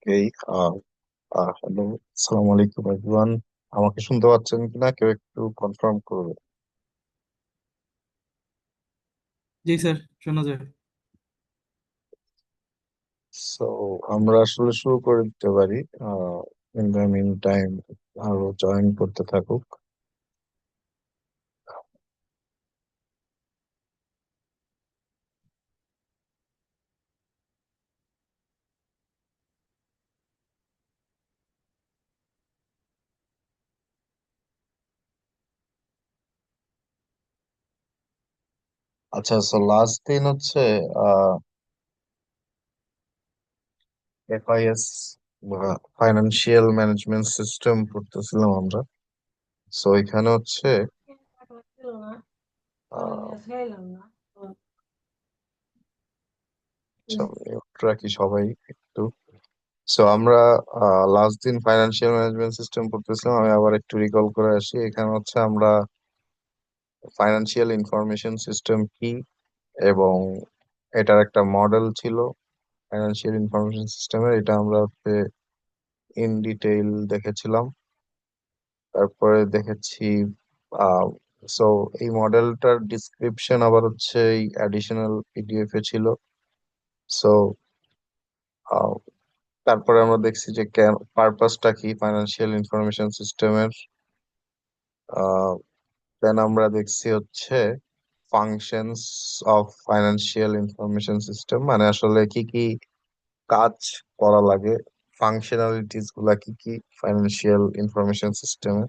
এই হ্যালো, আসসালামু আলাইকুম এভরিওয়ান। আমাকে শুনতে পাচ্ছেন কিনা কেউ একটু কনফার্ম করবে? জি স্যার, শোনা যায়। সো আমরা আসলে শুরু করে দিতে পারি। ইন দ্য মিন টাইম আরো জয়েন করতে থাকুক। আচ্ছা, সো লাস্ট দিন হচ্ছে এফআইএস বা ফাইন্যান্সিয়াল ম্যানেজমেন্ট সিস্টেম পড়তেছিলাম আমরা। সো এখানে হচ্ছে আহ রাখি সবাই একটু। সো আমরা লাস্ট দিন ফাইন্যান্সিয়াল ম্যানেজমেন্ট সিস্টেম পড়তেছিলাম। আমি আবার একটু রিকল করে আসি। এখানে হচ্ছে আমরা ফাইন্যান্সিয়াল ইনফরমেশন সিস্টেম কি এবং এটার একটা মডেল ছিল ফাইন্যান্সিয়াল ইনফরমেশন সিস্টেমের, এটা আমরা হচ্ছে ইন ডিটেইল দেখেছিলাম। তারপরে দেখেছি আহ সো এই মডেলটার ডিসক্রিপশন আবার হচ্ছে এই অ্যাডিশনাল পিডিএফ এ ছিল। সো তারপরে আমরা দেখছি যে পারপাসটা কি ফাইন্যান্সিয়াল ইনফরমেশন সিস্টেমের। দেন আমরা দেখছি হচ্ছে functions of financial information system, মানে আসলে কি কি কাজ করা লাগে, ফাংশনালিটিস গুলা কি কি ফাইন্যান্সিয়াল ইনফরমেশন সিস্টেমে।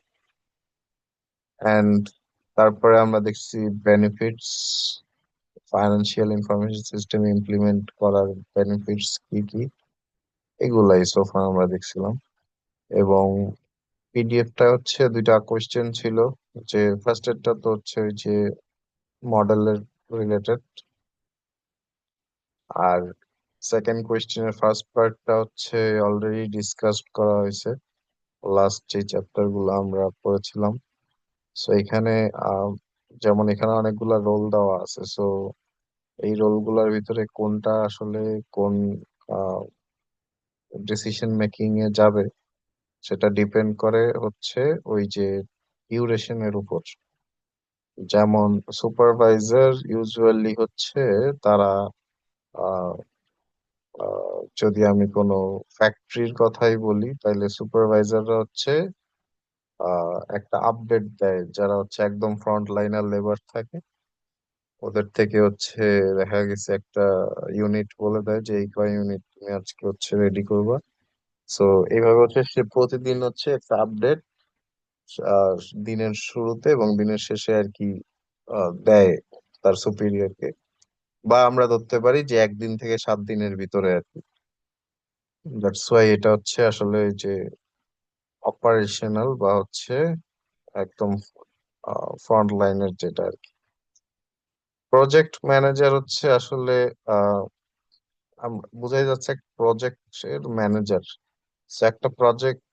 অ্যান্ড তারপরে আমরা দেখছি benefits, financial information system implement করার বেনিফিটস কি কি, এগুলাই সোফা আমরা দেখছিলাম। এবং পিডিএফটা হচ্ছে দুইটা কোয়েশ্চেন ছিল, যে ফার্স্ট এরটা তো হচ্ছে ওই যে মডেলের রিলেটেড, আর সেকেন্ড কোয়েশ্চেনের ফার্স্ট পার্টটা হচ্ছে অলরেডি ডিসকাস করা হয়েছে লাস্ট যে চ্যাপ্টার গুলো আমরা পড়েছিলাম। সো এখানে আহ, যেমন এখানে অনেকগুলা রোল দেওয়া আছে। সো এই রোল গুলার ভিতরে কোনটা আসলে কোন ডিসিশন মেকিং এ যাবে সেটা ডিপেন্ড করে হচ্ছে ওই যে ডিউরেশনের উপর। যেমন সুপারভাইজার ইউজুয়ালি হচ্ছে তারা আহ, যদি আমি কোনো ফ্যাক্টরির কথাই বলি তাহলে সুপারভাইজাররা হচ্ছে একটা আপডেট দেয় যারা হচ্ছে একদম ফ্রন্ট লাইনার লেবার থাকে। ওদের থেকে হচ্ছে দেখা গেছে একটা ইউনিট বলে দেয় যে এই কয় ইউনিট তুমি আজকে হচ্ছে রেডি করবা। সো এইভাবে হচ্ছে সে প্রতিদিন হচ্ছে একটা আপডেট আহ, দিনের শুরুতে এবং দিনের শেষে আর কি দেয় তার সুপিরিয়রকে। বা আমরা ধরতে পারি যে 1 দিন থেকে 7 দিনের ভিতরে আর কি। দ্যাটস ওয়াই এটা হচ্ছে আসলে ওই যে অপারেশনাল বা হচ্ছে একদম ফ্রন্ট লাইনের যেটা আর কি। প্রজেক্ট ম্যানেজার হচ্ছে আসলে আহ বোঝাই যাচ্ছে প্রজেক্টের ম্যানেজার। একটা প্রজেক্ট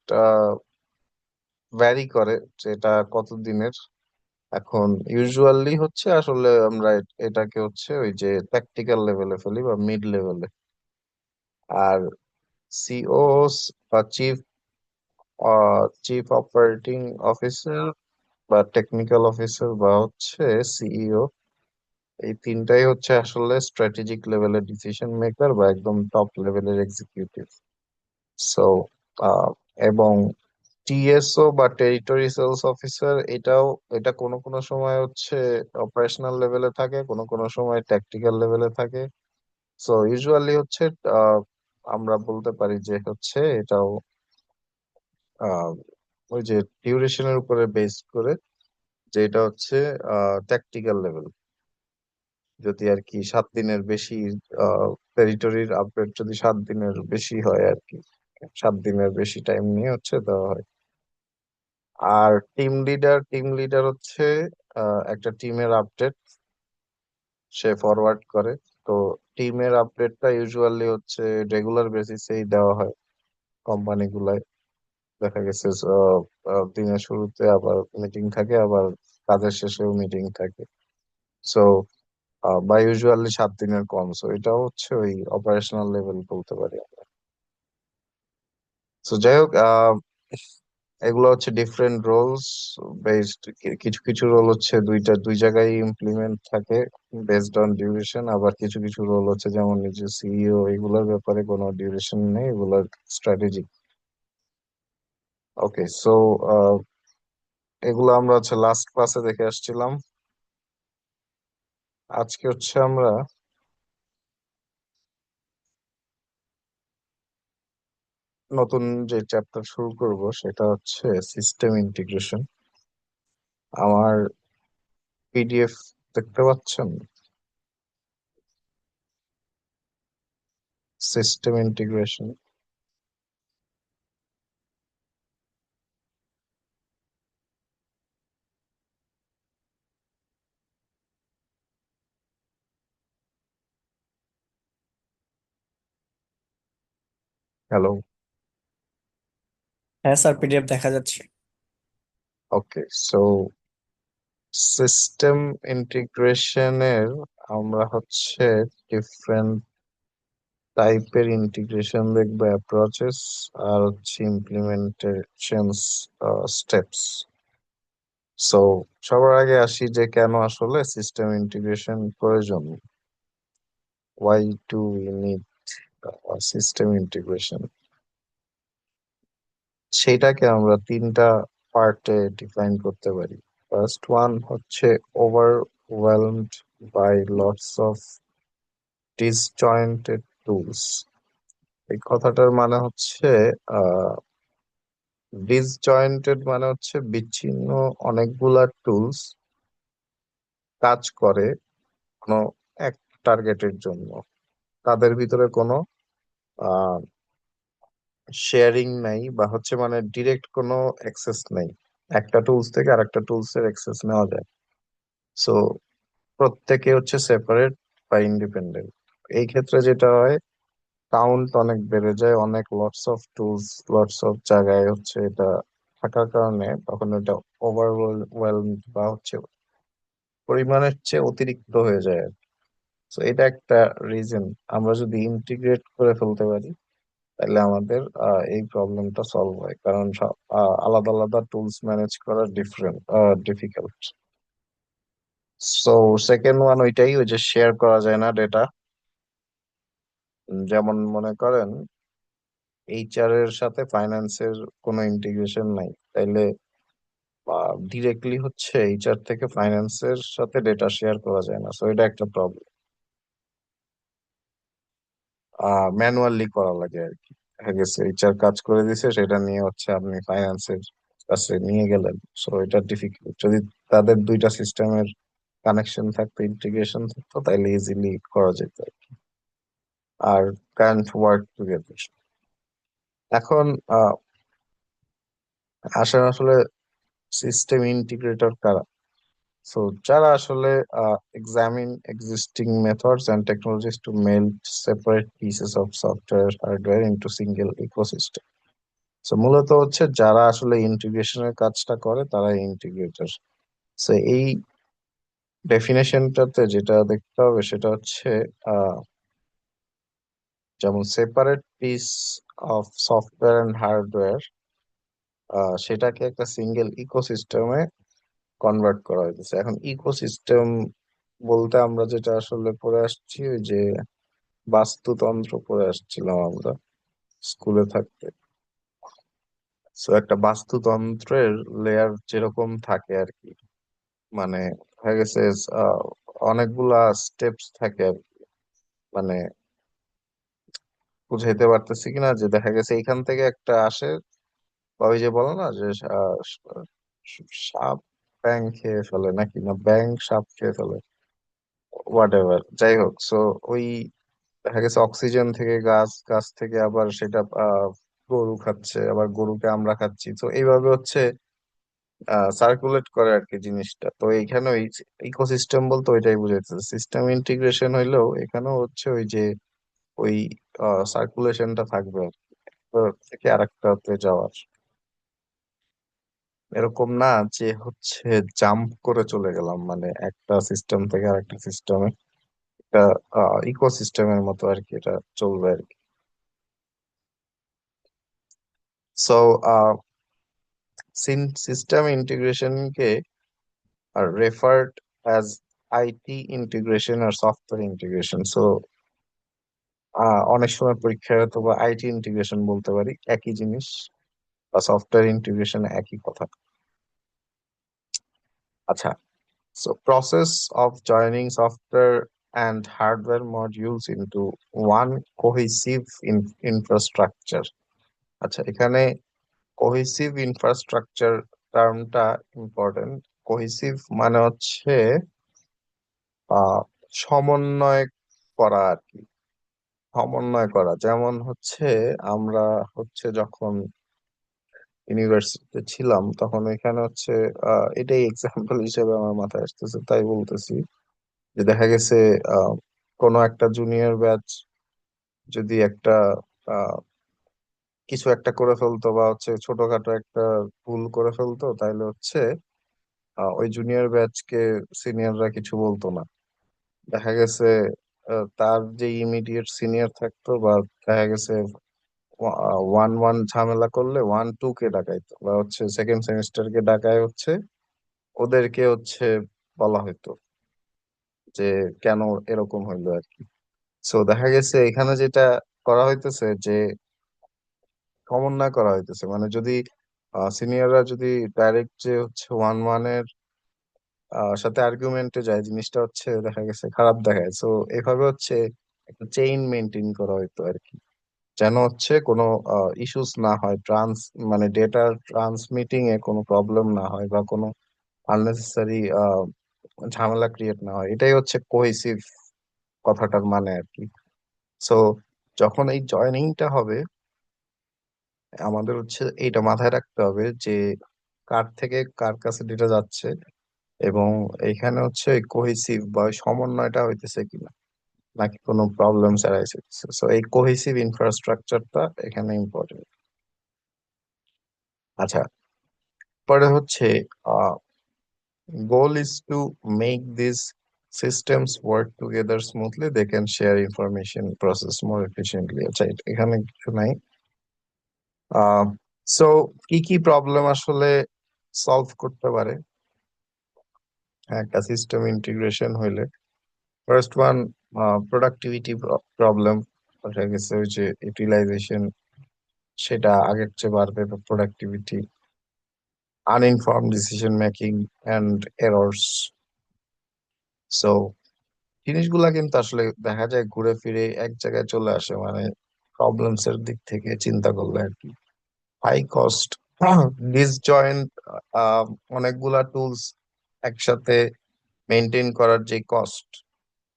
ভ্যারি করে যে এটা কত দিনের। এখন ইউজুয়ালি হচ্ছে আসলে আমরা এটাকে হচ্ছে ওই যে ট্যাকটিক্যাল লেভেলে ফেলি বা মিড লেভেলে। আর সিও বা চিফ অপারেটিং অফিসার বা টেকনিক্যাল অফিসার বা হচ্ছে সিইও, এই তিনটাই হচ্ছে আসলে স্ট্র্যাটেজিক লেভেলের ডিসিশন মেকার বা একদম টপ লেভেলের এক্সিকিউটিভ। সো এবং টিএসও বা টেরিটরি সেলস অফিসার, এটা কোনো কোনো সময় হচ্ছে অপারেশনাল লেভেলে থাকে, কোনো কোনো সময় ট্যাকটিক্যাল লেভেলে থাকে। সো ইউজুয়ালি হচ্ছে আহ, আমরা বলতে পারি যে হচ্ছে এটাও আহ, ওই যে ডিউরেশনের উপরে বেস করে, যে এটা হচ্ছে ট্যাকটিক্যাল লেভেল। যদি আর কি 7 দিনের বেশি টেরিটরির আপডেট যদি 7 দিনের বেশি হয় আর কি, 7 দিনের বেশি টাইম নিয়ে হচ্ছে দেওয়া হয়। আর টিম লিডার হচ্ছে একটা টিমের আপডেট সে ফরওয়ার্ড করে। তো টিমের আপডেটটা ইউজুয়ালি হচ্ছে রেগুলার বেসিসেই দেওয়া হয় কোম্পানি গুলায়। দেখা গেছে দিনের শুরুতে আবার মিটিং থাকে, আবার কাজের শেষেও মিটিং থাকে। সো বা ইউজুয়ালি 7 দিনের কম। সো এটাও হচ্ছে ওই অপারেশনাল লেভেল বলতে পারি আমরা। তো যাই হোক, এগুলো হচ্ছে ডিফারেন্ট রোলস বেসড। কিছু কিছু রোল হচ্ছে দুই জায়গায় ইমপ্লিমেন্ট থাকে বেসড অন ডিউরেশন, আবার কিছু কিছু রোল হচ্ছে যেমন নিজে সিইও, এগুলোর ব্যাপারে কোনো ডিউরেশন নেই, এগুলোর স্ট্র্যাটেজি। ওকে, সো এগুলো আমরা হচ্ছে লাস্ট ক্লাসে দেখে আসছিলাম। আজকে হচ্ছে আমরা নতুন যে চ্যাপ্টার শুরু করব সেটা হচ্ছে সিস্টেম ইন্টিগ্রেশন। আমার পিডিএফ দেখতে পাচ্ছেন? System integration. হ্যালো। হ্যাঁ স্যার, পিডিএফ দেখা যাচ্ছে। ওকে, সো সিস্টেম ইন্টিগ্রেশনের আমরা হচ্ছে ডিফারেন্ট টাইপের ইন্টিগ্রেশন দেখবো, অ্যাপ্রোচেস, আর হচ্ছে ইমপ্লিমেন্টেশন স্টেপস। সো সবার আগে আসি যে কেন আসলে সিস্টেম ইন্টিগ্রেশন প্রয়োজন। Why do we need system integration? সেটাকে আমরা তিনটা পার্টে ডিফাইন করতে পারি। ফার্স্ট ওয়ান হচ্ছে overwhelmed by lots of disjointed tools. এই কথাটার মানে হচ্ছে ডিসজয়েন্টেড মানে হচ্ছে বিচ্ছিন্ন অনেকগুলা টুলস কাজ করে কোনো এক টার্গেটের জন্য। তাদের ভিতরে কোনো শেয়ারিং নাই, বা হচ্ছে মানে ডিরেক্ট কোনো অ্যাক্সেস নাই। একটা টুলস থেকে আরেকটা টুলস এর অ্যাক্সেস নেওয়া যায়। সো প্রত্যেকে হচ্ছে সেপারেট বা ইন্ডিপেন্ডেন্ট। এই ক্ষেত্রে যেটা হয়, কাউন্ট অনেক বেড়ে যায়, অনেক lots of tools, lots of জায়গায় হচ্ছে এটা থাকার কারণে তখন এটা ওভারওয়েলম বা হচ্ছে পরিমাণের চেয়ে অতিরিক্ত হয়ে যায়। তো এটা একটা রিজন। আমরা যদি ইন্টিগ্রেট করে ফেলতে পারি তাহলে আমাদের এই প্রবলেমটা সলভ হয়, কারণ আলাদা আলাদা টুলস ম্যানেজ করা ডিফিকাল্ট। সো সেকেন্ড ওয়ান ওইটাই, ওই যে শেয়ার করা যায় না ডেটা। যেমন মনে করেন এইচআর এর সাথে ফাইন্যান্সের কোনো ইন্টিগ্রেশন নাই, তাইলে ডিরেক্টলি হচ্ছে এইচআর থেকে ফাইন্যান্সের সাথে ডেটা শেয়ার করা যায় না। সো এটা একটা প্রবলেম, ম্যানুয়ালি করা লাগে আর কি। দেখা গেছে এইচআর কাজ করে দিছে, সেটা নিয়ে হচ্ছে আপনি ফাইন্যান্সের কাছে নিয়ে গেলেন। সো এটা ডিফিকাল্ট। যদি তাদের দুইটা সিস্টেমের কানেকশন থাকতো, ইন্টিগ্রেশন থাকতো, তাহলে ইজিলি করা যেত আর ক্যান্ট ওয়ার্ক টুগেদার। এখন আসেন আসলে সিস্টেম ইন্টিগ্রেটর কারা। সো যারা আসলে examine existing methods and technologies to melt separate pieces of software hardware into single ecosystem. So মূলত হচ্ছে যারা আসলে ইন্টিগ্রেশনের কাজটা করে তারা ইন্টিগ্রেটর। সো এই ডেফিনেশনটাতে যেটা দেখতে হবে সেটা হচ্ছে আহ, যেমন separate piece of software and hardware, সেটাকে একটা সিঙ্গেল ইকোসিস্টেমে কনভার্ট করা হয়েছে। এখন ইকোসিস্টেম বলতে আমরা যেটা আসলে পড়ে আসছি, ওই যে বাস্তুতন্ত্র পড়ে আসছিলাম আমরা স্কুলে থাকতে। সো একটা বাস্তুতন্ত্রের লেয়ার যেরকম থাকে আর কি, মানে হয়ে গেছে আহ, অনেকগুলা স্টেপস থাকে আর কি। মানে বুঝাইতে পারতেছি কিনা, যে দেখা গেছে এইখান থেকে একটা আসে, বা ওই যে বলো না যে সাপ ব্যাং খেয়ে ফেলে, নাকি না ব্যাং সাপ খেয়ে ফেলে, হোয়াট এভার, যাই হোক। সো ওই দেখা গেছে অক্সিজেন থেকে গাছ, গাছ থেকে আবার সেটা গরু খাচ্ছে, আবার গরুকে আমরা খাচ্ছি। তো এইভাবে হচ্ছে সার্কুলেট করে আর কি জিনিসটা। তো এইখানে ওই ইকোসিস্টেম বলতে ওইটাই বুঝাইতেছে। সিস্টেম ইন্টিগ্রেশন হইলেও এখানেও হচ্ছে ওই যে ওই সার্কুলেশনটা থাকবে আর কি, একটা থেকে আরেকটাতে যাওয়ার। এরকম না যে হচ্ছে জাম্প করে চলে গেলাম, মানে একটা সিস্টেম থেকে আরেকটা সিস্টেমে। এটা ইকোসিস্টেমের মতো আর কি, এটা চলবে আর কি। সো সিস্টেম ইন্টিগ্রেশনকে referred as IT integration or software integration. So অনেক সময় পরীক্ষায় হয়তো বা আইটি ইন্টিগ্রেশন বলতে পারি, একই জিনিস, বা সফটওয়্যার ইন্টিগ্রেশন একই কথা। আচ্ছা, so process of joining software and hardware modules into one cohesive infrastructure. আচ্ছা, এখানে কোহেসিভ ইনফ্রাস্ট্রাকচার টার্মটা ইম্পর্টেন্ট। কোহেসিভ মানে হচ্ছে আহ সমন্বয় করা আর কি। সমন্বয় করা, যেমন হচ্ছে আমরা হচ্ছে যখন ইউনিভার্সিটিতে ছিলাম তখন এখানে হচ্ছে এটাই এক্সাম্পল হিসেবে আমার মাথায় আসতেছে তাই বলতেছি, যে দেখা গেছে আহ কোনো একটা জুনিয়র ব্যাচ যদি একটা আহ কিছু একটা করে ফেলতো বা হচ্ছে ছোটখাটো একটা ভুল করে ফেলতো, তাইলে হচ্ছে ওই জুনিয়র ব্যাচকে সিনিয়ররা কিছু বলতো না। দেখা গেছে তার যে ইমিডিয়েট সিনিয়র থাকতো, বা দেখা গেছে ওয়ান ওয়ান ঝামেলা করলে ওয়ান টু কে ডাকাইতো, বা হচ্ছে সেকেন্ড সেমিস্টার কে ডাকায় হচ্ছে ওদেরকে হচ্ছে বলা হতো যে কেন এরকম হইলো আর কি। সো দেখা গেছে এখানে যেটা করা হইতেছে যে সমন্বয় করা হইতেছে, মানে যদি সিনিয়ররা যদি ডাইরেক্ট যে হচ্ছে ওয়ান ওয়ানের সাথে আর্গুমেন্টে যায়, জিনিসটা হচ্ছে দেখা গেছে খারাপ দেখায়। সো এভাবে হচ্ছে একটা চেইন মেনটেন করা হইতো আর কি, যেন হচ্ছে কোনো ইস্যুস না হয়, মানে ডেটা ট্রান্সমিটিং এ কোনো প্রবলেম না হয়, বা কোনো আননেসেসারি ঝামেলা ক্রিয়েট না হয়। এটাই হচ্ছে কোহেসিভ কথাটার মানে আর কি। সো যখন এই জয়েনিংটা হবে, আমাদের হচ্ছে এইটা মাথায় রাখতে হবে যে কার থেকে কার কাছে ডেটা যাচ্ছে, এবং এইখানে হচ্ছে কোহেসিভ বা ওই সমন্বয়টা হইতেছে কিনা, নাকি কোনো প্রবলেম অ্যারাইজ হইতেছে। সো এই কোহেসিভ ইনফ্রাস্ট্রাকচারটা এখানে ইম্পর্টেন্ট। আচ্ছা, পরে হচ্ছে goal is to make these systems work together smoothly. They can share information, process more efficiently. আচ্ছা, এখানে কিছু নাই। আহ সো কি কি প্রবলেম আসলে সলভ করতে পারে একটা সিস্টেম ইন্টিগ্রেশন হইলে? First one, productivity problem. দেখা গেছে ওই যে ইউটিলাইজেশন সেটা আগের চেয়ে বাড়বে, productivity, uninformed decision making and errors. So জিনিসগুলা কিন্তু আসলে দেখা যায় ঘুরে ফিরে এক জায়গায় চলে আসে, মানে প্রবলেমস এর দিক থেকে চিন্তা করলে আর কি। হাই কস্ট, ডিসজয়েন্ট, অনেকগুলা টুলস একসাথে মেনটেন করার যে কস্ট,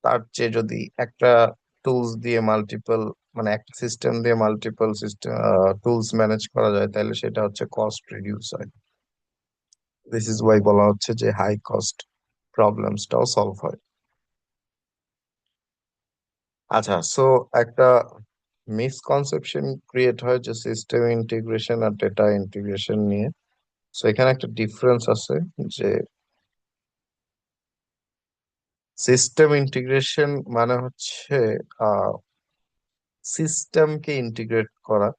তার চেয়ে যদি একটা টুলস দিয়ে মাল্টিপল, মানে একটা সিস্টেম দিয়ে মাল্টিপল সিস্টেম টুলস ম্যানেজ করা যায়, তাহলে সেটা হচ্ছে কস্ট রিডিউস হয়। দিস ইজ ওয়াই বলা হচ্ছে যে হাই কস্ট প্রবলেমসটাও সলভ হয়। আচ্ছা, সো একটা মিসকনসেপশন ক্রিয়েট হয় যে সিস্টেম ইন্টিগ্রেশন আর ডেটা ইন্টিগ্রেশন নিয়ে। সো এখানে একটা ডিফারেন্স আছে, যে সিস্টেম ইন্টিগ্রেশন মানে হচ্ছে সিস্টেমকে ইন্টিগ্রেট করা,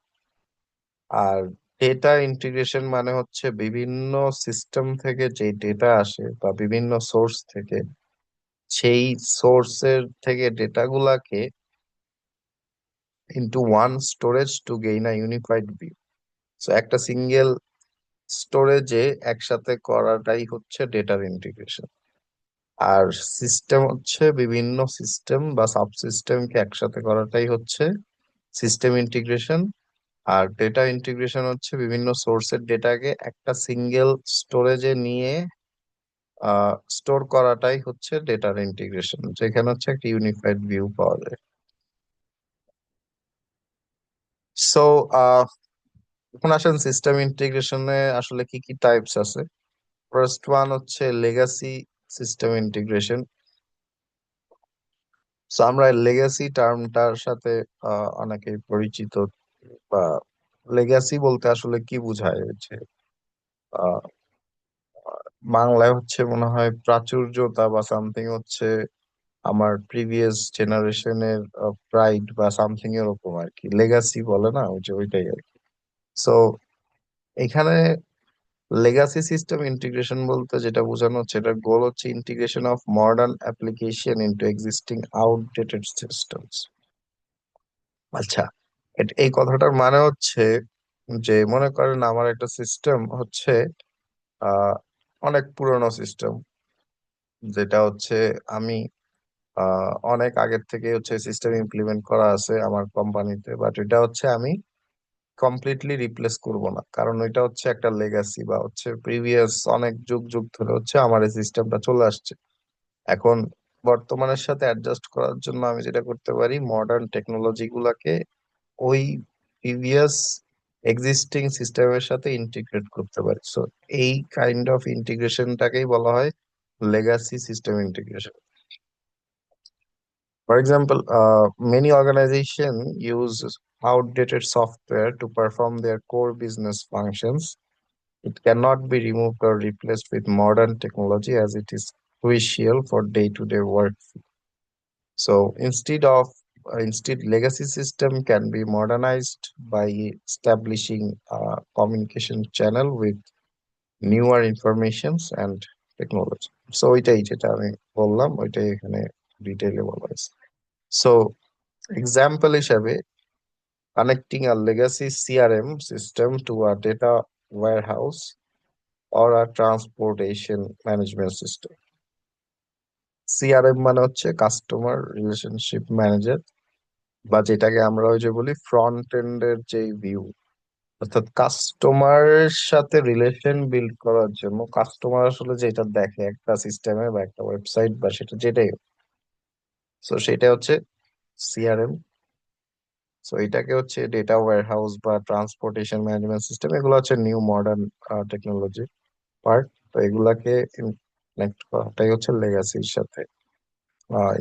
আর ডেটা ইন্টিগ্রেশন মানে হচ্ছে বিভিন্ন সিস্টেম থেকে যে ডেটা আসে বা বিভিন্ন সোর্স থেকে, সেই সোর্সের থেকে ডেটাগুলাকে into one storage to gain a unified view. So একটা সিঙ্গেল স্টোরেজে একসাথে করাটাই হচ্ছে ডেটার ইন্টিগ্রেশন। আর সিস্টেম হচ্ছে বিভিন্ন সিস্টেম বা সাবসিস্টেমকে একসাথে করাটাই হচ্ছে সিস্টেম ইন্টিগ্রেশন। আর ডেটা ইন্টিগ্রেশন হচ্ছে বিভিন্ন সোর্সের ডেটাকে একটা সিঙ্গেল স্টোরেজে নিয়ে স্টোর করাটাই হচ্ছে ডেটার ইন্টিগ্রেশন, যেখানে হচ্ছে একটা ইউনিফাইড ভিউ পাওয়া যায়। সো এখন আসেন সিস্টেম ইন্টিগ্রেশনে আসলে কি কি টাইপস আছে। ফার্স্ট ওয়ান হচ্ছে লেগাসি সিস্টেম ইন্টিগ্রেশন। সো আমরা লেগাসি টার্মটার সাথে অনেকেই পরিচিত, বা লেগাসি বলতে আসলে কি বোঝায় হচ্ছে আহ, বাংলায় হচ্ছে মনে হয় প্রাচুর্যতা বা সামথিং, হচ্ছে আমার প্রিভিয়াস জেনারেশনের প্রাইড বা সামথিং এরকম আর কি, লেগাসি বলে না, ওই যে ওইটাই আর কি। এখানে লেগাসি সিস্টেম ইন্টিগ্রেশন বলতে যেটা বোঝানো হচ্ছে, এটার গোল হচ্ছে integration of modern application into existing outdated systems. আচ্ছা, এই কথাটার মানে হচ্ছে যে মনে করেন আমার একটা সিস্টেম হচ্ছে আহ অনেক পুরনো সিস্টেম, যেটা হচ্ছে আমি অনেক আগের থেকে হচ্ছে সিস্টেম ইমপ্লিমেন্ট করা আছে আমার কোম্পানিতে, বাট এটা হচ্ছে আমি কমপ্লিটলি রিপ্লেস করব না, কারণ এটা হচ্ছে একটা লেগাসি বা হচ্ছে প্রিভিয়াস অনেক যুগ যুগ ধরে হচ্ছে আমার এই সিস্টেমটা চলে আসছে। এখন বর্তমানের সাথে অ্যাডজাস্ট করার জন্য আমি যেটা করতে পারি, মডার্ন টেকনোলজি গুলাকে ওই প্রিভিয়াস এক্সিস্টিং সিস্টেমের সাথে ইন্টিগ্রেট করতে পারি। সো এই কাইন্ড অফ ইন্টিগ্রেশনটাকেই বলা হয় legacy system integration. For example, many organizations use outdated software to perform their core business functions. It cannot be removed or replaced with modern technology as it is crucial for day-to-day work. So instead, legacy system can be modernized by establishing a communication channel with newer informations and technology. So ওইটাই যেটা আমি বললাম, ওইটাই এখানে ডিটেইলে বলা হয়েছে। So example হিসাবে, connecting a legacy CRM system to a data warehouse or a transportation management system. CRM মানে হচ্ছে কাস্টমার রিলেশনশিপ ম্যানেজার, বা যেটাকে আমরা ওই যে বলি ফ্রন্ট এন্ডের যে ভিউ, অর্থাৎ কাস্টমার সাথে রিলেশন বিল্ড করার জন্য কাস্টমার আসলে যেটা দেখে একটা সিস্টেমে বা একটা ওয়েবসাইট বা সেটা যেটাই, সো সেটা হচ্ছে সিআরএম। সো এটাকে হচ্ছে ডেটা ওয়্যারহাউস বা ট্রান্সপোর্টেশন ম্যানেজমেন্ট সিস্টেম, এগুলো হচ্ছে নিউ মডার্ন টেকনোলজি পার্ট। তো এগুলাকে কানেক্ট করাটাই হচ্ছে লেগাসির সাথে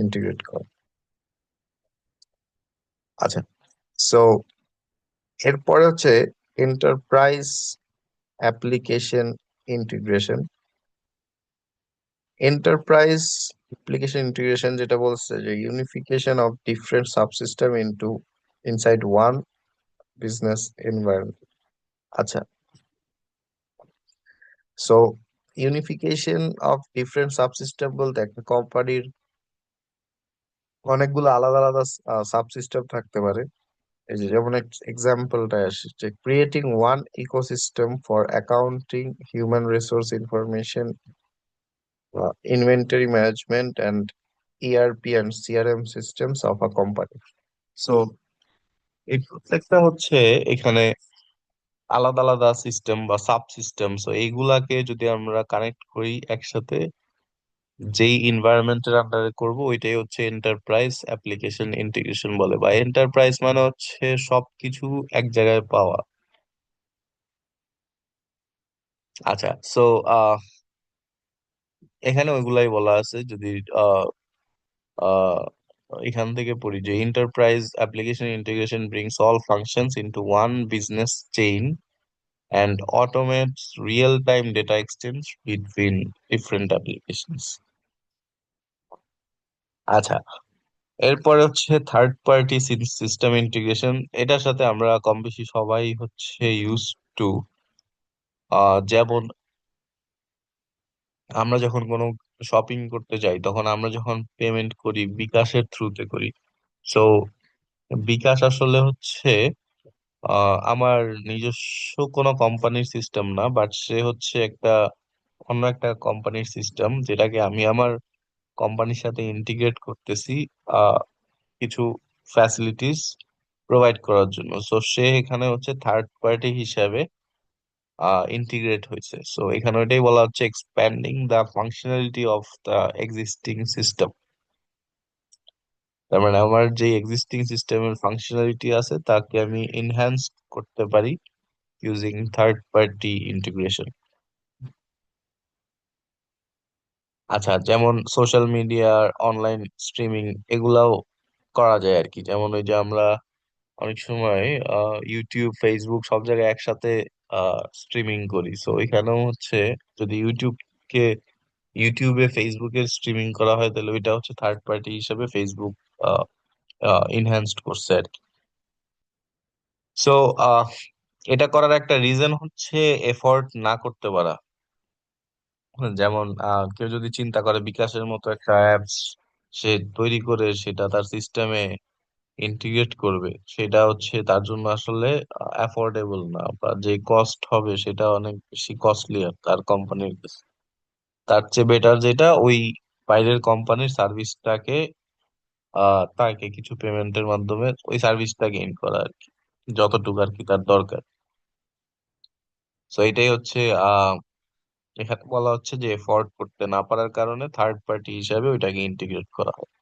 ইন্টিগ্রেট করা। আচ্ছা, সো এরপরে হচ্ছে enterprise application integration. Enterprise application integration যেটা বলছে যে unification of different subsystem inside one business environment. আচ্ছা, so unification of different subsystem বলতে একটা কোম্পানির অনেকগুলো আলাদা আলাদা সাবসিস্টেম থাকতে পারে। এই যে যেমন এক্সাম্পলটা আসছে, creating one ecosystem for accounting, human resource information, inventory management and ERP and CRM systems of a company. So এই প্রত্যেকটা হচ্ছে এখানে আলাদা আলাদা সিস্টেম বা সাব সিস্টেম। সো এইগুলাকে যদি আমরা কানেক্ট করি একসাথে, যেই এনভায়রনমেন্টের আন্ডারে করব ওইটাই হচ্ছে এন্টারপ্রাইজ অ্যাপ্লিকেশন ইন্টিগ্রেশন বলে, বা এন্টারপ্রাইজ মানে হচ্ছে সবকিছু এক জায়গায় পাওয়া। আচ্ছা, সো এখানে ওইগুলাই বলা আছে। যদি আহ আহ এখান থেকে পড়ি যে enterprise application integration brings all functions into one business chain and automates real-time data exchange between different applications. আচ্ছা, এরপরে হচ্ছে থার্ড পার্টি সিস্টেম ইন্টিগ্রেশন। এটার সাথে আমরা কম বেশি সবাই হচ্ছে ইউজ টু। যেমন আমরা যখন কোনো শপিং করতে যাই তখন আমরা যখন পেমেন্ট করি বিকাশের থ্রুতে করি। সো বিকাশ আসলে হচ্ছে আমার নিজস্ব কোনো কোম্পানির সিস্টেম না, বাট সে হচ্ছে একটা অন্য একটা কোম্পানির সিস্টেম, যেটাকে আমি আমার কোম্পানির সাথে ইন্টিগ্রেট করতেছি আহ কিছু ফ্যাসিলিটিস প্রোভাইড করার জন্য। সো সে এখানে হচ্ছে থার্ড পার্টি হিসাবে ইন্টিগ্রেট হয়েছে। সো এখানে ওইটাই বলা হচ্ছে expanding the functionality of the existing system. তার মানে আমার যে এক্সিস্টিং সিস্টেমের ফাংশনালিটি আছে তাকে আমি এনহ্যান্স করতে পারি ইউজিং থার্ড পার্টি ইন্টিগ্রেশন। আচ্ছা, যেমন সোশ্যাল মিডিয়া, অনলাইন স্ট্রিমিং, এগুলাও করা যায় আর কি। যেমন ওই যে আমরা অনেক সময় ইউটিউব, ফেসবুক সব জায়গায় একসাথে স্ট্রিমিং করি। সো এখানেও হচ্ছে যদি ইউটিউবে ফেসবুকের স্ট্রিমিং করা হয় তাহলে ওইটা হচ্ছে থার্ড পার্টি হিসেবে ফেসবুক ইনহ্যান্সড করছে আর কি। সো এটা করার একটা রিজন হচ্ছে এফোর্ট না করতে পারা। যেমন কেউ যদি চিন্তা করে বিকাশের মতো একটা অ্যাপস সে তৈরি করে সেটা তার সিস্টেমে ইন্টিগ্রেট করবে, সেটা হচ্ছে তার জন্য আসলে অ্যাফোর্ডেবল না, বা যে কস্ট হবে সেটা অনেক বেশি কস্টলি আর তার কোম্পানির কাছে। তার চেয়ে বেটার যেটা ওই বাইরের কোম্পানির সার্ভিসটাকে তাকে কিছু পেমেন্টের মাধ্যমে ওই সার্ভিসটা গেইন করা আর কি, যতটুকু আর কি তার দরকার। তো এটাই হচ্ছে আহ এখানে বলা হচ্ছে যে এফোর্ড করতে না পারার কারণে থার্ড পার্টি হিসাবে ওইটাকে ইন্টিগ্রেট করা হয়।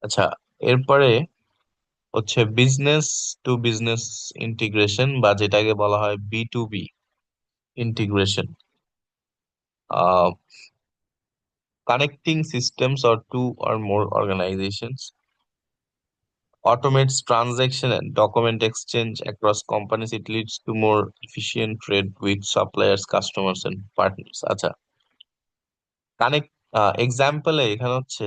আচ্ছা, এরপরে হচ্ছে বিজনেস টু বিজনেস ইন্টিগ্রেশন, বা যেটাকে বলা হয় B to B integration. Connecting systems or two or more organizations automates transaction and document exchange across companies. It leads to more efficient trade with suppliers, customers, and partners. আচ্ছা, connect example এখানে হচ্ছে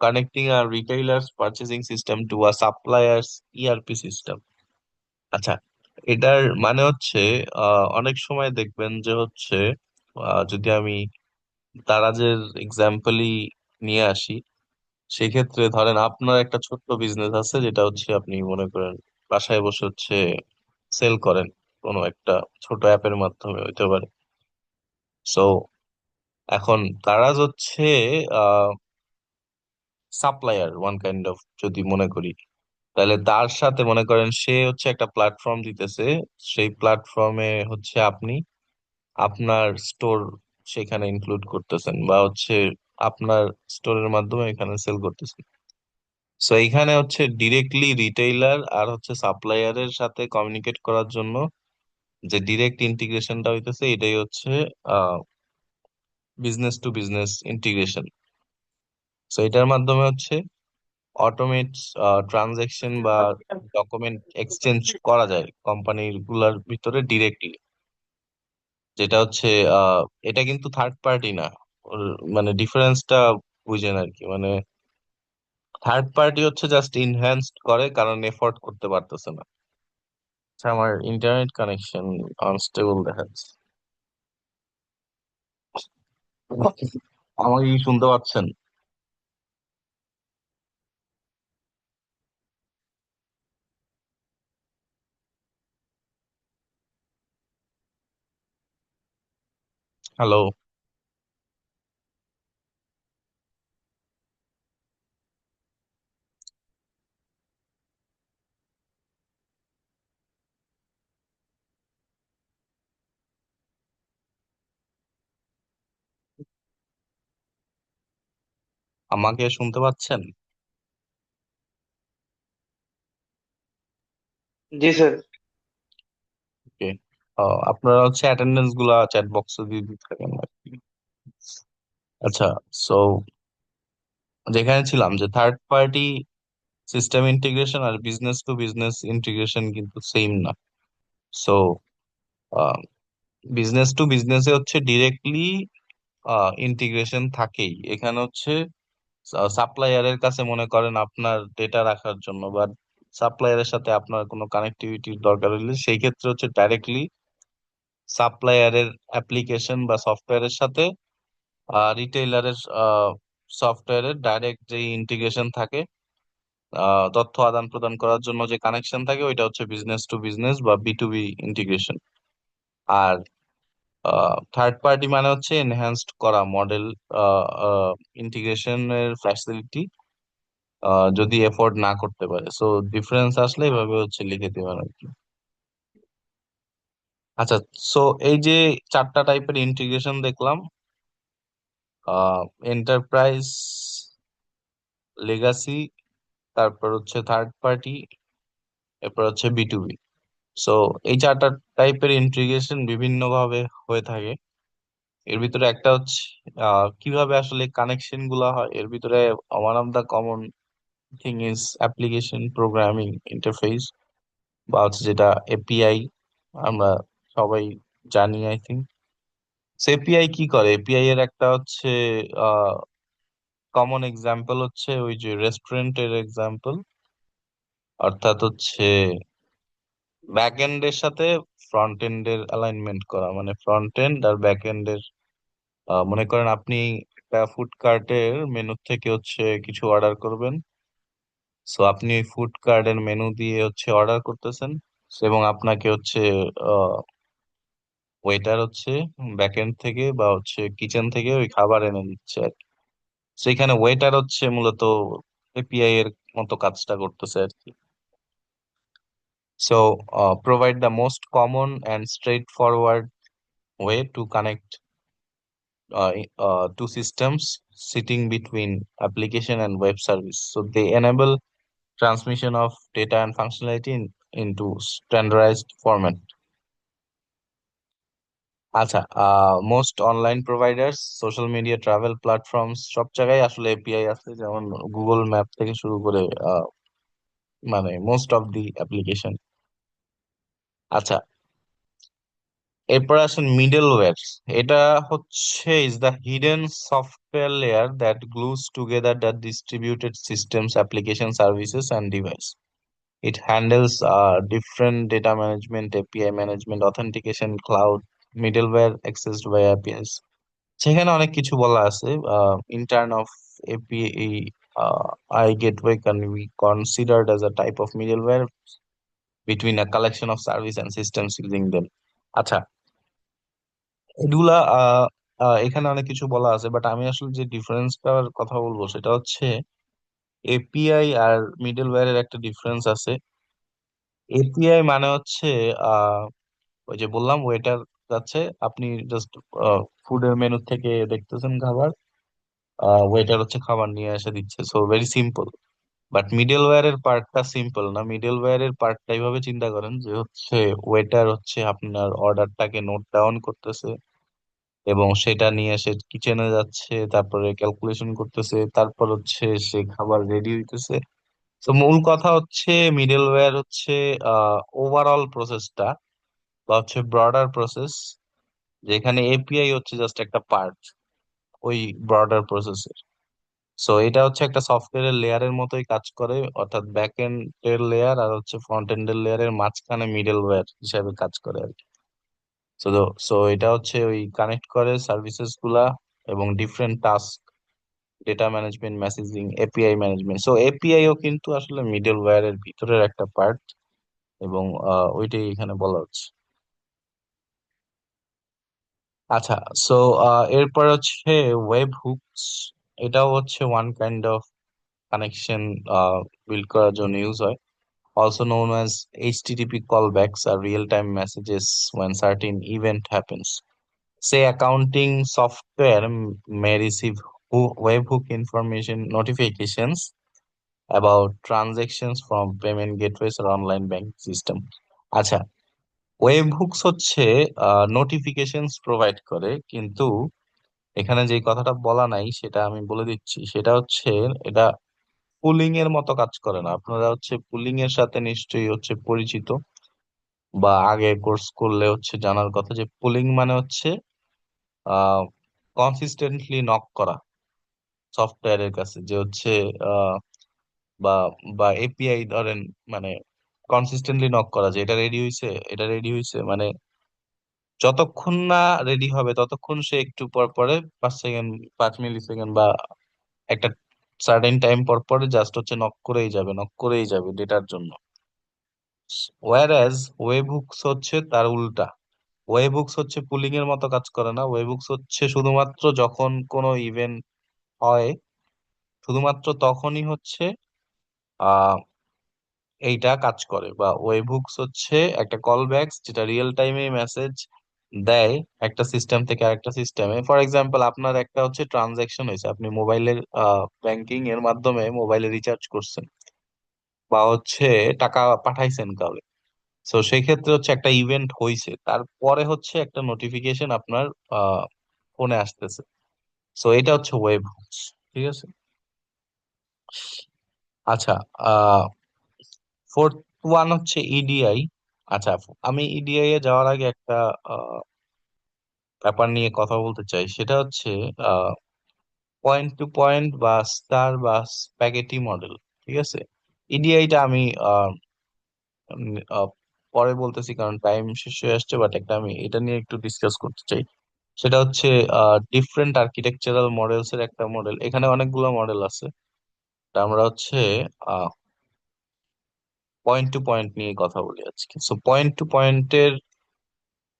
connecting a retailer's purchasing system to a supplier's ERP system. আচ্ছা, এটার মানে হচ্ছে অনেক সময় দেখবেন যে হচ্ছে যদি আমি দারাজের এক্সাম্পলই নিয়ে আসি, সেক্ষেত্রে ধরেন আপনার একটা ছোট্ট বিজনেস আছে, যেটা হচ্ছে আপনি মনে করেন বাসায় বসে হচ্ছে সেল করেন কোনো একটা ছোট অ্যাপের মাধ্যমে হইতে পারে। সো এখন দারাজ হচ্ছে সাপ্লায়ার ওয়ান কাইন্ড অফ, যদি মনে করি, তাহলে তার সাথে মনে করেন সে হচ্ছে একটা প্ল্যাটফর্ম দিতেছে। সেই প্ল্যাটফর্মে হচ্ছে আপনি আপনার স্টোর সেখানে ইনক্লুড করতেছেন, বা হচ্ছে আপনার স্টোরের মাধ্যমে এখানে সেল করতেছেন। সো এইখানে হচ্ছে ডিরেক্টলি রিটেইলার আর হচ্ছে সাপ্লায়ারের সাথে কমিউনিকেট করার জন্য যে ডিরেক্ট ইন্টিগ্রেশনটা হইতেছে, এটাই হচ্ছে business to business integration. So এটার মাধ্যমে হচ্ছে অটোমেট ট্রানজাকশন বা ডকুমেন্ট এক্সচেঞ্জ করা যায় কোম্পানির গুলার ভিতরে ডিরেক্টলি, যেটা হচ্ছে এটা কিন্তু থার্ড পার্টি না। ওর মানে ডিফারেন্সটা বুঝেন আর কি, মানে থার্ড পার্টি হচ্ছে জাস্ট ইনহ্যান্স করে কারণ এফোর্ড করতে পারতেছে না। আচ্ছা, আমার ইন্টারনেট কানেকশন আনস্টেবল দেখাচ্ছে। আমাকে কি শুনতে পাচ্ছেন? হ্যালো? আমাকে শুনতে পাচ্ছেন? জি স্যার। ওকে। আপনারা হচ্ছে অ্যাটেন্ডেন্স গুলা চ্যাট বক্সে দিয়ে দিতে থাকেন আর কি। আচ্ছা, সো যেখানে ছিলাম যে থার্ড পার্টি সিস্টেম ইন্টিগ্রেশন আর বিজনেস টু বিজনেস ইন্টিগ্রেশন কিন্তু সেম না। সো বিজনেস টু বিজনেসে হচ্ছে ডিরেক্টলি ইন্টিগ্রেশন থাকেই। এখানে হচ্ছে সাপ্লায়ারের কাছে মনে করেন আপনার ডেটা রাখার জন্য, বা সাপ্লায়ারের সাথে আপনার কোনো কানেক্টিভিটির দরকার হলে সেই ক্ষেত্রে হচ্ছে ডাইরেক্টলি সাপ্লায়ারের অ্যাপ্লিকেশন বা সফটওয়্যারের সাথে রিটেইলারের সফটওয়্যারের ডাইরেক্ট যে ইন্টিগ্রেশন থাকে, তথ্য আদান প্রদান করার জন্য যে কানেকশন থাকে, ওইটা হচ্ছে বিজনেস টু বিজনেস বা B to B integration. R third party মানে হচ্ছে এনহ্যান্সড করা মডেল ইন্টিগ্রেশনের ফ্যাসিলিটি যদি এফোর্ড না করতে পারে। সো ডিফারেন্স আসলে এভাবে হচ্ছে লিখে দেওয়ার আর কি। আচ্ছা, সো এই যে চারটা টাইপের ইন্টিগ্রেশন দেখলাম: এন্টারপ্রাইজ, লেগাসি, তারপর হচ্ছে থার্ড পার্টি, এরপর হচ্ছে বি টু বি। সো এই চারটা টাইপের ইন্টিগ্রেশন বিভিন্ন ভাবে হয়ে থাকে। এর ভিতরে একটা হচ্ছে কিভাবে আসলে কানেকশন গুলা হয়, এর ভিতরে one of the common thing is application programming interface, বা হচ্ছে যেটা এপিআই আমরা সবাই জানি আই থিঙ্ক। এপিআই কি করে? এপিআই এর একটা হচ্ছে কমন এক্সাম্পল হচ্ছে ওই যে রেস্টুরেন্টের এক্সাম্পল, অর্থাৎ হচ্ছে ব্যাক এন্ডের সাথে ফ্রন্ট এন্ডের অ্যালাইনমেন্ট করা, মানে ফ্রন্ট এন্ড আর ব্যাক এন্ডের। মনে করেন আপনি একটা ফুড কার্টের মেনু থেকে হচ্ছে কিছু অর্ডার করবেন। সো আপনি ওই ফুড কার্টের মেনু দিয়ে হচ্ছে অর্ডার করতেছেন। এবং আপনাকে হচ্ছে ওয়েটার হচ্ছে ব্যাক এন্ড থেকে বা হচ্ছে কিচেন থেকে ওই খাবার এনে দিচ্ছে আর কি। সেখানে ওয়েটার হচ্ছে মূলত এপিআই এর মতো কাজটা করতেছে আর কি। So, provide the most common and straightforward way to connect two systems sitting between application and web service. So, they enable transmission of data and functionality into standardized format. আচ্ছা, most online providers, social media, travel platforms সব জায়গায় আসলে API আছে, যেমন Google map থেকে শুরু করে মানে মোস্ট অফ দি অ্যাপ্লিকেশন। আচ্ছা, এরপর আসেন মিডলওয়্যার। এটা হচ্ছে is the hidden software layer that glues together the distributed systems application services and device. It handles different data management, API management, authentication, cloud, middleware accessed by APIs. সেখানে অনেক কিছু বলা আছে। In terms of API I gateway can be considered as a type of middleware between a collection of service and systems using them. আচ্ছা, এগুলা এখানে অনেক কিছু বলা আছে, বাট আমি আসলে যে ডিফারেন্সটার কথা বলবো সেটা হচ্ছে এপিআই আর মিডলওয়্যারের একটা ডিফারেন্স আছে। এপিআই মানে হচ্ছে আহ ওই যে বললাম ওয়েটার যাচ্ছে, আপনি জাস্ট ফুডের মেনু থেকে দেখতেছেন খাবার, ওয়েটার হচ্ছে খাবার নিয়ে এসে দিচ্ছে, সো ভেরি সিম্পল। বাট মিডলওয়্যারের পার্টটা সিম্পল না। মিডলওয়্যারের পার্টটা এইভাবে চিন্তা করেন যে হচ্ছে ওয়েটার হচ্ছে আপনার অর্ডারটাকে নোট ডাউন করতেছে এবং সেটা নিয়ে সে কিচেনে যাচ্ছে, তারপরে ক্যালকুলেশন করতেছে, তারপর হচ্ছে সে খাবার রেডি হইতেছে। তো মূল কথা হচ্ছে মিডলওয়্যার হচ্ছে ওভারঅল প্রসেসটা বা হচ্ছে ব্রডার প্রসেস, যেখানে এপিআই হচ্ছে জাস্ট একটা পার্ট ওই ব্রডার প্রসেসের। সো এটা হচ্ছে একটা সফটওয়্যারের লেয়ারের মতোই কাজ করে, অর্থাৎ ব্যাক এন্ড এর লেয়ার আর হচ্ছে ফ্রন্ট এন্ড এর লেয়ারের মাঝখানে মিডলওয়্যার হিসাবে কাজ করে আর কি। সো সো এটা হচ্ছে ওই কানেক্ট করে সার্ভিসেস গুলা এবং different task, data management, messaging, API management. So API ও কিন্তু আসলে মিডলওয়্যার এর ভিতরের একটা পার্ট, এবং ওইটাই এখানে বলা হচ্ছে। আচ্ছা, সো এরপর হচ্ছে ওয়েব হুকস। এটাও হচ্ছে one kind of connection build করার জন্য ইউজ হয়। Also known as HTTP callbacks are real-time messages when certain event happens. Say accounting software may receive webhook information notifications about transactions from payment gateways or online bank system. আচ্ছা, web hooks হচ্ছে notifications provide করে, কিন্তু এখানে যে কথাটা বলা নাই সেটা আমি বলে দিচ্ছি। সেটা হচ্ছে এটা পুলিং এর মতো কাজ করে না। আপনারা হচ্ছে পুলিং এর সাথে নিশ্চয়ই হচ্ছে পরিচিত বা আগে কোর্স করলে হচ্ছে জানার কথা, যে পুলিং মানে হচ্ছে আহ কনসিস্টেন্টলি নক করা সফটওয়্যারের কাছে, যে হচ্ছে আহ বা বা এপিআই ধরেন, মানে কনসিস্টেন্টলি নক করা যে এটা রেডি হয়েছে, এটা রেডি হয়েছে, মানে যতক্ষণ না রেডি হবে ততক্ষণ সে একটু পর পরে 5 সেকেন্ড, 5 মিলি সেকেন্ড বা একটা সার্টেন টাইম পর পরে জাস্ট হচ্ছে নক করেই যাবে, নক করেই যাবে ডেটার জন্য। ওয়ারাজ ওয়েব হুকস হচ্ছে তার উল্টা। ওয়েব হুকস হচ্ছে পুলিং এর মতো কাজ করে না। ওয়েব হুকস হচ্ছে শুধুমাত্র যখন কোনো ইভেন্ট হয়, শুধুমাত্র তখনই হচ্ছে আহ এইটা কাজ করে। বা ওয়েব হুকস হচ্ছে একটা কল ব্যাকস যেটা রিয়েল টাইমে মেসেজ দেয় একটা সিস্টেম থেকে আরেকটা সিস্টেমে। ফর এক্সাম্পল, আপনার একটা হচ্ছে ট্রানজাকশন হয়েছে, আপনি মোবাইলের ব্যাংকিং এর মাধ্যমে মোবাইলে রিচার্জ করছেন বা হচ্ছে টাকা পাঠাইছেন কাউকে। তো সেই ক্ষেত্রে হচ্ছে একটা ইভেন্ট হয়েছে, তারপরে হচ্ছে একটা নোটিফিকেশন আপনার ফোনে আসতেছে। সো এটা হচ্ছে ওয়েব হুকস। ঠিক আছে। আচ্ছা, ফোর্থ ওয়ান হচ্ছে ইডিআই। আচ্ছা, আমি ইডিআই এ যাওয়ার আগে একটা আহ, ব্যাপার নিয়ে কথা বলতে চাই। সেটা হচ্ছে পয়েন্ট টু পয়েন্ট বা স্টার বা স্প্যাগেটি মডেল। ঠিক আছে। ইডিআইটা আমি পরে বলতেছি কারণ টাইম শেষ হয়ে আসছে, বাট একটা আমি এটা নিয়ে একটু ডিসকাস করতে চাই। সেটা হচ্ছে ডিফারেন্ট আর্কিটেকচারাল মডেলস এর একটা মডেল, এখানে অনেকগুলো মডেল আছে। তা আমরা হচ্ছে পয়েন্ট টু পয়েন্ট নিয়ে কথা বলি আজকে। সো পয়েন্ট টু পয়েন্টের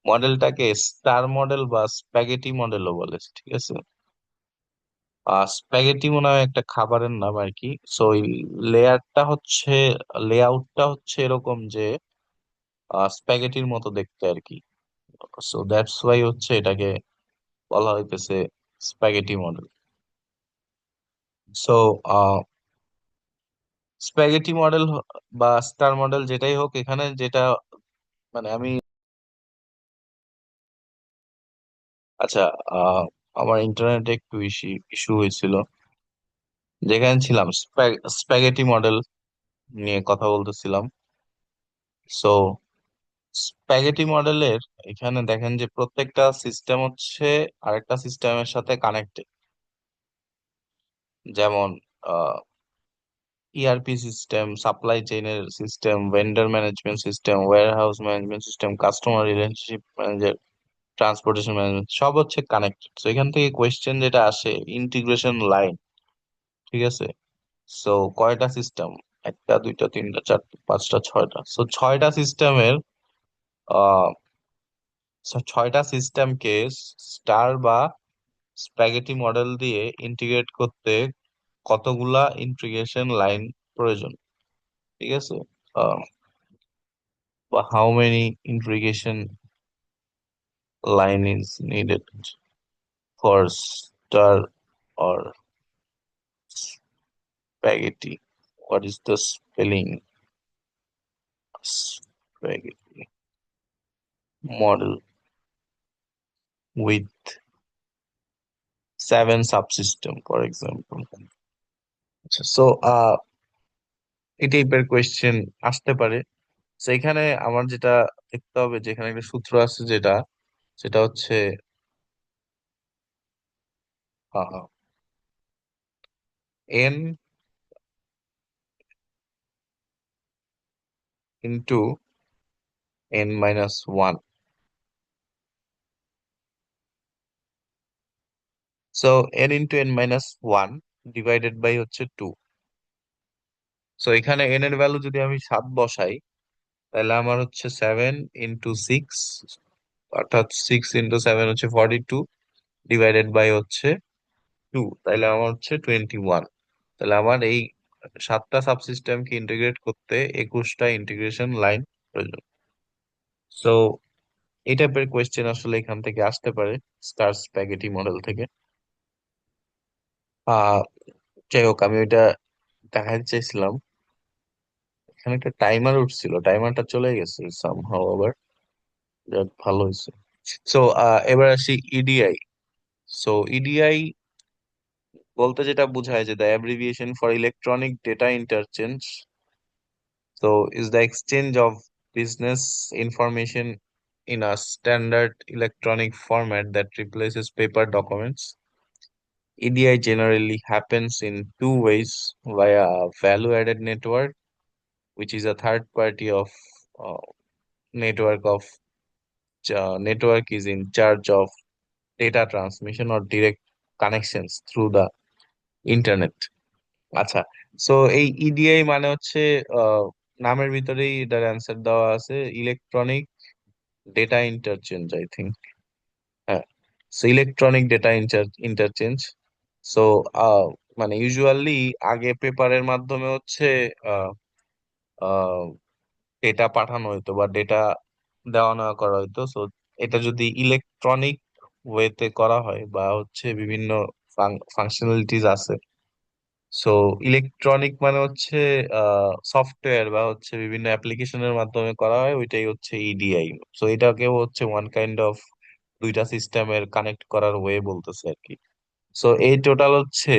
মডেলটাকে স্টার মডেল বা স্প্যাগেটি মডেলও বলে, ঠিক আছে। স্প্যাগেটি মনে হয় একটা খাবারের নাম আর কি। সো এই লেয়ারটা হচ্ছে, লেআউটটা হচ্ছে এরকম যে স্প্যাগেটির মতো দেখতে আর কি। সো দ্যাটস ওয়াই হচ্ছে এটাকে বলা হইতেছে spaghetti model. So spaghetti model বা স্টার মডেল যেটাই হোক, এখানে যেটা মানে আমি, আচ্ছা, আহ, আমার ইন্টারনেটে একটু ইস্যু হয়েছিল, যেখানে ছিলাম স্প্যাগেটি মডেল নিয়ে কথা বলতেছিলাম। সো স্প্যাগেটি মডেলের এখানে দেখেন যে প্রত্যেকটা সিস্টেম হচ্ছে আরেকটা সিস্টেমের সাথে কানেক্টেড। যেমন ইআরপি সিস্টেম, সাপ্লাই চেইনের system, vendor management system, warehouse management system, customer relationship manager, transportation management, সব হচ্ছে কানেক্টেড। তো এখান থেকে কোয়েশ্চেন যেটা আসে, ইন্টিগ্রেশন লাইন, ঠিক আছে। সো কয়টা সিস্টেম? একটা, দুইটা, তিনটা, চারটা, পাঁচটা, ছয়টা। সো ছয়টা সিস্টেমের আহ ছয়টা সিস্টেমকে স্টার বা স্প্যাগেটি মডেল দিয়ে ইন্টিগ্রেট করতে কতগুলা ইন্টিগ্রেশন লাইন প্রয়োজন, ঠিক আছে। বা how many integration line is needed for star or spaghetti. What is the spelling? Spaghetti model with seven subsystem, for example. So, এই টাইপের কোয়েশ্চেন আসতে পারে। তো এখানে আমার যেটা দেখতে হবে, যে এখানে একটা সূত্র আছে যেটা, সেটা হচ্ছে n into n-1। So n into n-1 divided by হচ্ছে 2। সো এখানে n এর ভ্যালু যদি আমি 7 বসাই, তাহলে আমার হচ্ছে 7 ইন্টু 6, অর্থাৎ 6 ইন্টু 7 হচ্ছে 42, ডিভাইডেড বাই হচ্ছে 2, তাহলে আমার হচ্ছে 21। তাহলে আমার এই সাতটা সাবসিস্টেমকে ইন্টিগ্রেট করতে 21টা ইন্টিগ্রেশন লাইন প্রয়োজন। সো এই টাইপের কোয়েশ্চেন আসলে এখান থেকে আসতে পারে, স্টার স্প্যাগেটি মডেল থেকে। আহ যাই হোক, আমি ওইটা দেখাতে চাইছিলাম। এখানে একটা টাইমার উঠছিল, টাইমারটা চলে গেছে সামহাও আবার, যাক ভালো হয়েছে। সো এবার আসি ইডিআই। সো ইডিআই বলতে যেটা বোঝায় যে the abbreviation for electronic data interchange, so is the exchange of business information in a standard electronic format that replaces paper documents. EDI generally happens in two ways: via a value-added network, which is a third party of uh, network of network is in charge of data transmission, or direct connections through the internet. আচ্ছা, so এই EDI মানে হচ্ছে আহ, নামের ভিতরেই এটার answer দেওয়া আছে, electronic data interchange, I think. হ্যাঁ, so electronic data interchange. So মানে ইউজুয়ালি আগে পেপারের মাধ্যমে হচ্ছে ডেটা পাঠানো হইতো বা ডেটা দেওয়া নেওয়া করা হইতো। সো এটা যদি ইলেকট্রনিক ওয়েতে করা হয় বা হচ্ছে বিভিন্ন ফাংশনালিটিস আছে। সো ইলেকট্রনিক মানে হচ্ছে সফটওয়্যার বা হচ্ছে বিভিন্ন অ্যাপ্লিকেশনের মাধ্যমে করা হয়, ওইটাই হচ্ছে ইডিআই। সো এটাকেও হচ্ছে ওয়ান কাইন্ড অফ দুইটা সিস্টেমের কানেক্ট করার ওয়ে বলতেছে আর কি। সো এই টোটাল হচ্ছে